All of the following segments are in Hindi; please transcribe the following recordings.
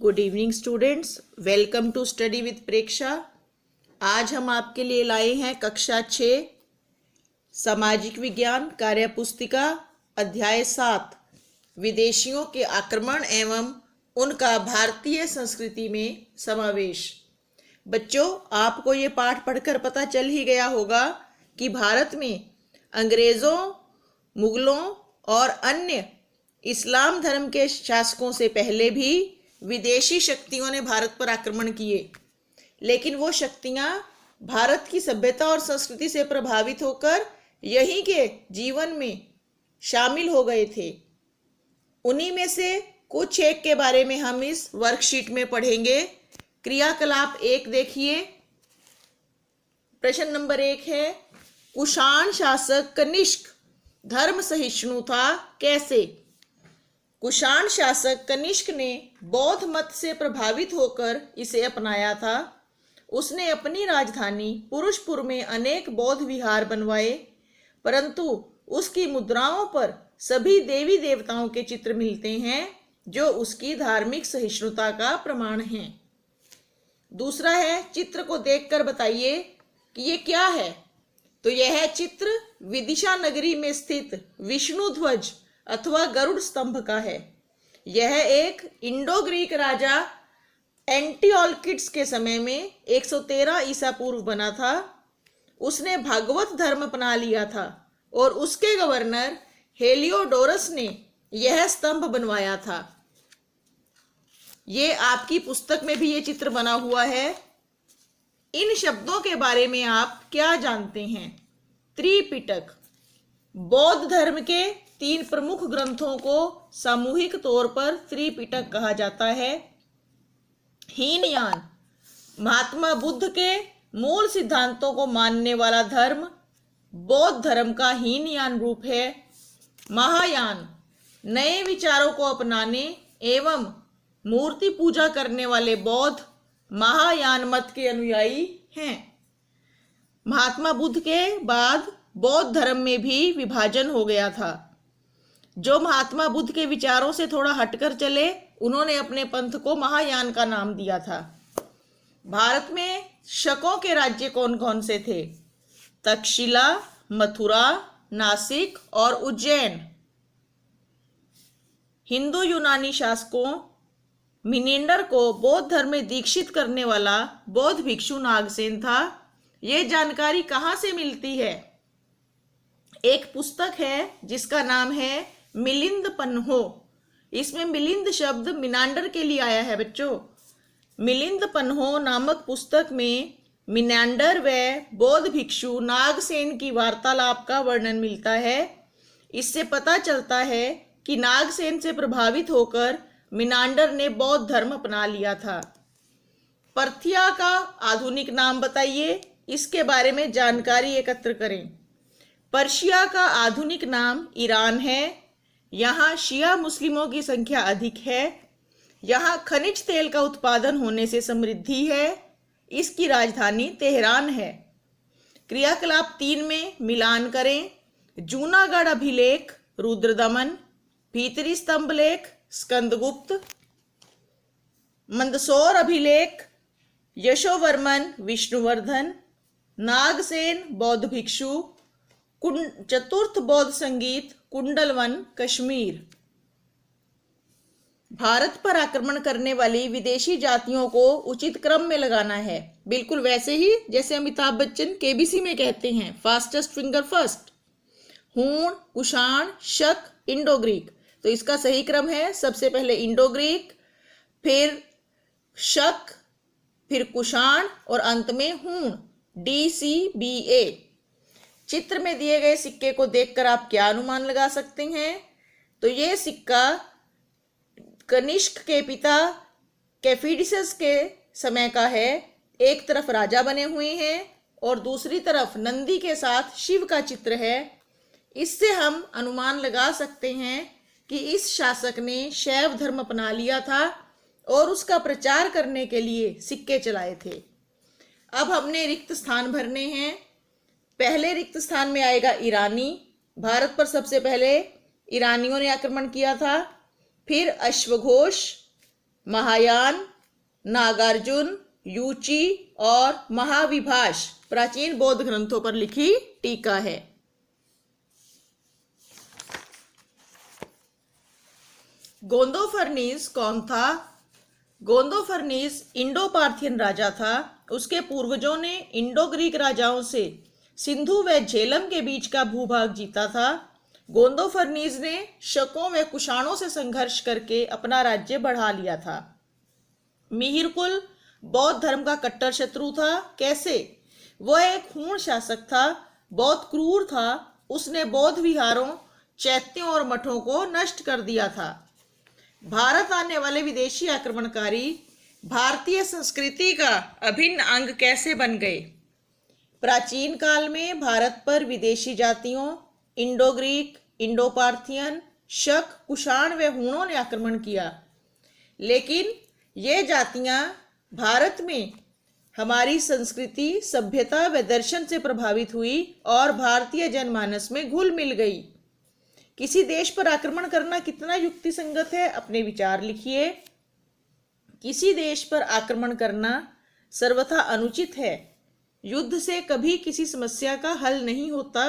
Good evening students, welcome to study with Preksha. आज हम आपके लिए लाए हैं कक्षा 6 सामाजिक विज्ञान कार्य पुस्तिका अध्याय 7 विदेशियों के आक्रमण एवं उनका भारतीय संस्कृति में समावेश। बच्चों, आपको ये पाठ पढ़कर पता चल ही गया होगा कि भारत में अंग्रेज़ों, मुगलों और अन्य इस्लाम धर्म के शासकों से पहले भी विदेशी शक्तियों ने भारत पर आक्रमण किए, लेकिन वो शक्तियां भारत की सभ्यता और संस्कृति से प्रभावित होकर यहीं के जीवन में शामिल हो गए थे। उन्हीं में से कुछ एक के बारे में हम इस वर्कशीट में पढ़ेंगे। क्रियाकलाप 1 देखिए। प्रश्न नंबर 1 है, कुषाण शासक कनिष्क धर्म सहिष्णु था, कैसे? कुषाण शासक कनिष्क ने बौद्ध मत से प्रभावित होकर इसे अपनाया था। उसने अपनी राजधानी पुरुषपुर में अनेक बौद्ध विहार बनवाए, परंतु उसकी मुद्राओं पर सभी देवी देवताओं के चित्र मिलते हैं, जो उसकी धार्मिक सहिष्णुता का प्रमाण हैं। दूसरा है, चित्र को देखकर बताइए कि ये क्या है। तो यह चित्र विदिशा नगरी में स्थित विष्णु ध्वज अथवा गरुड़ स्तंभ का है। यह एक इंडो ग्रीक राजा एंटिओलकिड्स के समय में 113 ईसा पूर्व बना था। उसने भागवत धर्म अपना लिया था और उसके गवर्नर हेलियोडोरस ने यह स्तंभ बनवाया था। ये आपकी पुस्तक में भी ये चित्र बना हुआ है। इन शब्दों के बारे में आप क्या जानते हैं? त्रिपिटक बौद्ध धर्म के 3 प्रमुख ग्रंथों को सामूहिक तौर पर त्रिपिटक कहा जाता है। हीनयान महात्मा बुद्ध के मूल सिद्धांतों को मानने वाला धर्म बौद्ध धर्म का हीनयान रूप है। महायान नए विचारों को अपनाने एवं मूर्ति पूजा करने वाले बौद्ध महायान मत के अनुयायी हैं। महात्मा बुद्ध के बाद बौद्ध धर्म में भी विभाजन हो गया था। जो महात्मा बुद्ध के विचारों से थोड़ा हटकर चले, उन्होंने अपने पंथ को महायान का नाम दिया था। भारत में शकों के राज्य कौन कौन से थे? तक्षशिला, मथुरा, नासिक और उज्जैन। हिंदू यूनानी शासकों मिनेंडर को बौद्ध धर्म में दीक्षित करने वाला बौद्ध भिक्षु नागसेन था। ये जानकारी कहाँ से मिलती है? एक पुस्तक है जिसका नाम है मिलिंद पन्हो। इसमें मिलिंद शब्द मिनांडर के लिए आया है बच्चों। मिलिंद पन्हो नामक पुस्तक में मिनांडर व बौद्ध भिक्षु नागसेन की वार्तालाप का वर्णन मिलता है। इससे पता चलता है कि नागसेन से प्रभावित होकर मिनांडर ने बौद्ध धर्म अपना लिया था। पर्थिया का आधुनिक नाम बताइए, इसके बारे में जानकारी एकत्र करें। पर्शिया का आधुनिक नाम ईरान है। यहाँ शिया मुस्लिमों की संख्या अधिक है। यहाँ खनिज तेल का उत्पादन होने से समृद्धि है। इसकी राजधानी तेहरान है। क्रियाकलाप 3 में मिलान करें। जूनागढ़ अभिलेख रुद्रदमन, भीतरी स्तंभ लेख स्कंदगुप्त, मंदसौर अभिलेख यशोवर्मन विष्णुवर्धन, नागसेन बौद्ध भिक्षु, चतुर्थ बौद्ध संगीत कुंडलवन कश्मीर। भारत पर आक्रमण करने वाली विदेशी जातियों को उचित क्रम में लगाना है, बिल्कुल वैसे ही जैसे अमिताभ बच्चन केबीसी में कहते हैं, फास्टेस्ट फिंगर फर्स्ट। हूण, कुषाण, शक, इंडो ग्रीक। तो इसका सही क्रम है, सबसे पहले इंडो ग्रीक, फिर शक, फिर कुषाण और अंत में हूण। DCBA। चित्र में दिए गए सिक्के को देखकर आप क्या अनुमान लगा सकते हैं? तो ये सिक्का कनिष्क के पिता कैफिडिसस के समय का है। एक तरफ राजा बने हुए हैं और दूसरी तरफ नंदी के साथ शिव का चित्र है। इससे हम अनुमान लगा सकते हैं कि इस शासक ने शैव धर्म अपना लिया था और उसका प्रचार करने के लिए सिक्के चलाए थे। अब हमने रिक्त स्थान भरने हैं। पहले रिक्त स्थान में आएगा ईरानी। भारत पर सबसे पहले ईरानियों ने आक्रमण किया था। फिर अश्वघोष, महायान, नागार्जुन, यूची और महाविभाष प्राचीन बौद्ध ग्रंथों पर लिखी टीका है। गोंदोफर्नीस कौन था? गोंदोफर्नीस इंडो पार्थियन राजा था। उसके पूर्वजों ने इंडो ग्रीक राजाओं से सिंधु व झेलम के बीच का भूभाग जीता था। गोंदोफर्नीस ने शकों व कुषाणों से संघर्ष करके अपना राज्य बढ़ा लिया था। मिहिर कुल बौद्ध धर्म का कट्टर शत्रु था। कैसे? वह एक हूण शासक था, बहुत क्रूर था। उसने बौद्ध विहारों, चैत्यों और मठों को नष्ट कर दिया था। भारत आने वाले विदेशी आक्रमणकारी भारतीय संस्कृति का अभिन्न अंग कैसे बन गए? प्राचीन काल में भारत पर विदेशी जातियों, इंडो ग्रीक, इंडो पार्थियन, शक, कुषाण व हूणों ने आक्रमण किया, लेकिन ये जातियां भारत में हमारी संस्कृति, सभ्यता व दर्शन से प्रभावित हुई और भारतीय जनमानस में घुल मिल गई। किसी देश पर आक्रमण करना कितना युक्तिसंगत है? अपने विचार लिखिए। किसी देश पर आक्रमण करना सर्वथा अनुचित है। युद्ध से कभी किसी समस्या का हल नहीं होता।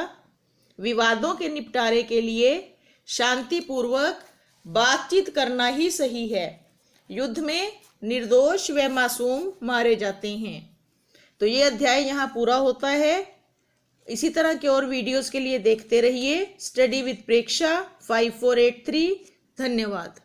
विवादों के निपटारे के लिए शांतिपूर्वक बातचीत करना ही सही है। युद्ध में निर्दोष व मासूम मारे जाते हैं। तो ये अध्याय यहाँ पूरा होता है। इसी तरह के और वीडियोस के लिए देखते रहिए स्टडी विद प्रेक्षा 5483। धन्यवाद।